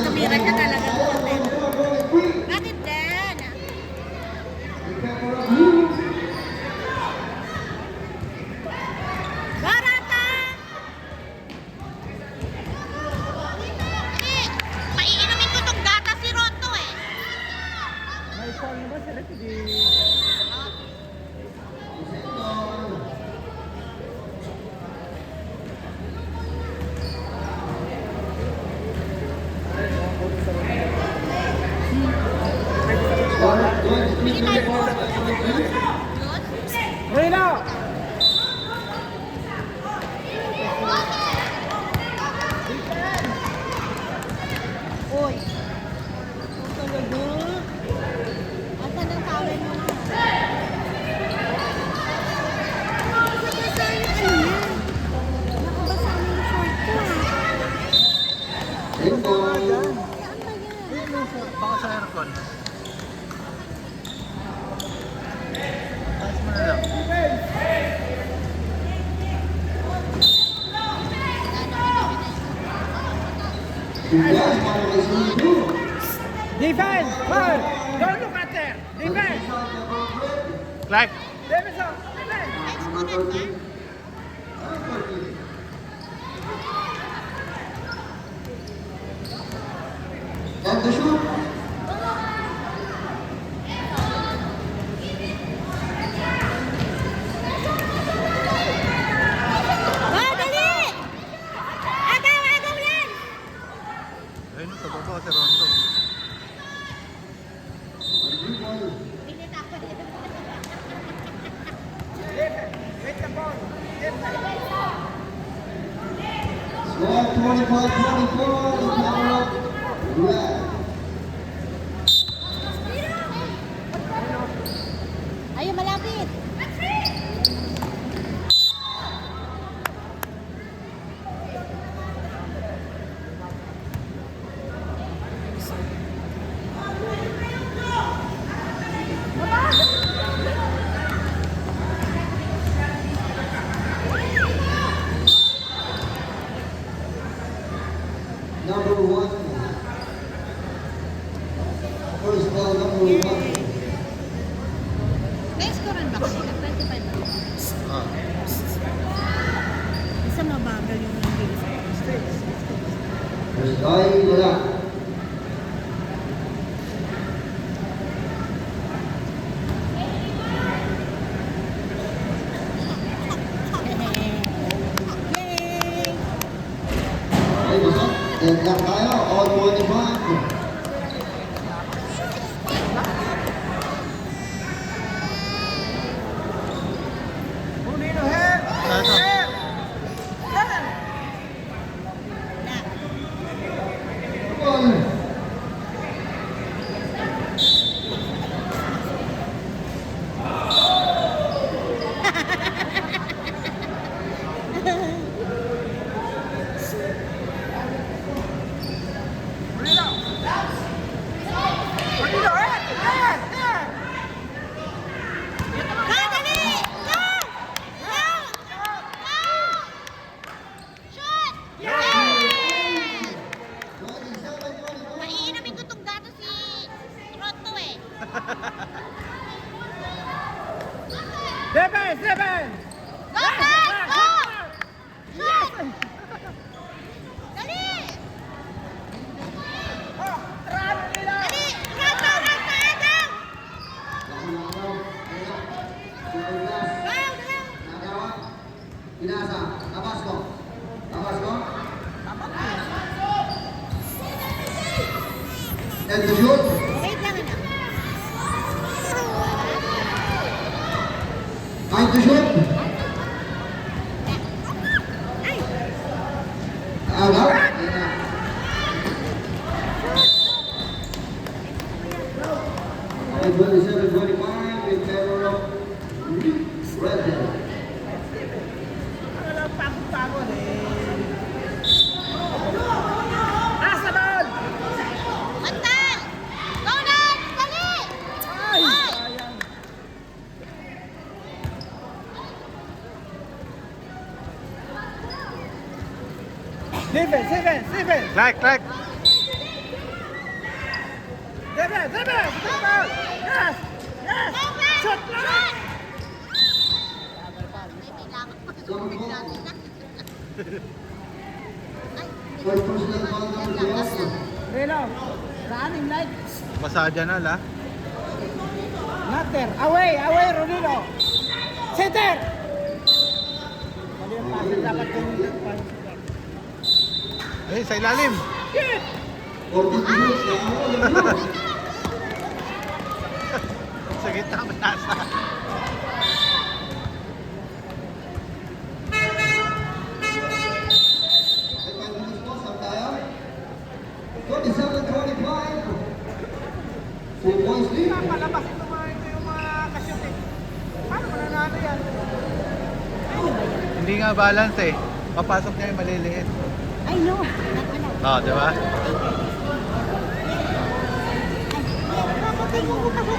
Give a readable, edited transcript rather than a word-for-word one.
Tumira ka talaga. Bakit din? Barata! Maiinumin ko tong gata si Ronto eh. May song ba sila hindi? Reno! Uy! Talaga? Asan ang tawin mo na? Nakabasa yung ano niya. Nakabasa mo yung short ko ah. Saan ba yan? Saan ba yan? Baka sa aircon. Taas mo na lang. Defense! Foul! Don't look at there! Defense! Clark! Davidson! Defense! Exponent ka? And the shoot. Ah, dali! Agaw, agaw yan! Ayun, sa baba si Ronto. Pinit ako dito. Wait the ball! Score 25-24. The power up. Red. Ayun, malapit. Number 1. First ball, number 1. May score ba sila? 25 ba? Ah. Isa mabagal yung bilis. First line, wala. Yay! Okay, basta. Then lang tayo. All 25. Punino, head! Na. Ball. Punino! Punino, head! Head! Head! Go, dali! Go! Go! Go! Shoot! Yay! 27-24. Maiinumin ko tong gato si Ronto eh. Defense! Defense! Go, Frank! Go! Shoot! Dali! Oh! Trano nila! Dali! Ronto! Ronto! Agaw! Go! Go! Pinasa. Tabasco. Tabasco. And the shoot. Wait lang anak. Time to shoot. Ay! Out. 27-25 in favor of Red Dead. Ano lang, pagod-pagod eh. Taas na ball! Antal! Go na! Steven. Clark, Clark. David, David. Yes. Yes. Shot lang. First personal foul number 12. Relo. Running like. Masada na la. Natter. Away, Rodino. Center. Mali ang pasa. Dapat ganun yung pasa. Ayun, sa ilalim. Shit. 40 minutes na ako. Sa gitna matasa. At 5 minutes po, saan tayo? 27-25. 4 points lead. Palabas ito yung mga kasyot eh. Paano mananalo yan? Ano Hindi nga balance eh. Papasok niya yung maliliit. I know. Nag-alam. Oo, di ba? Ay, kapatay mo ko kasi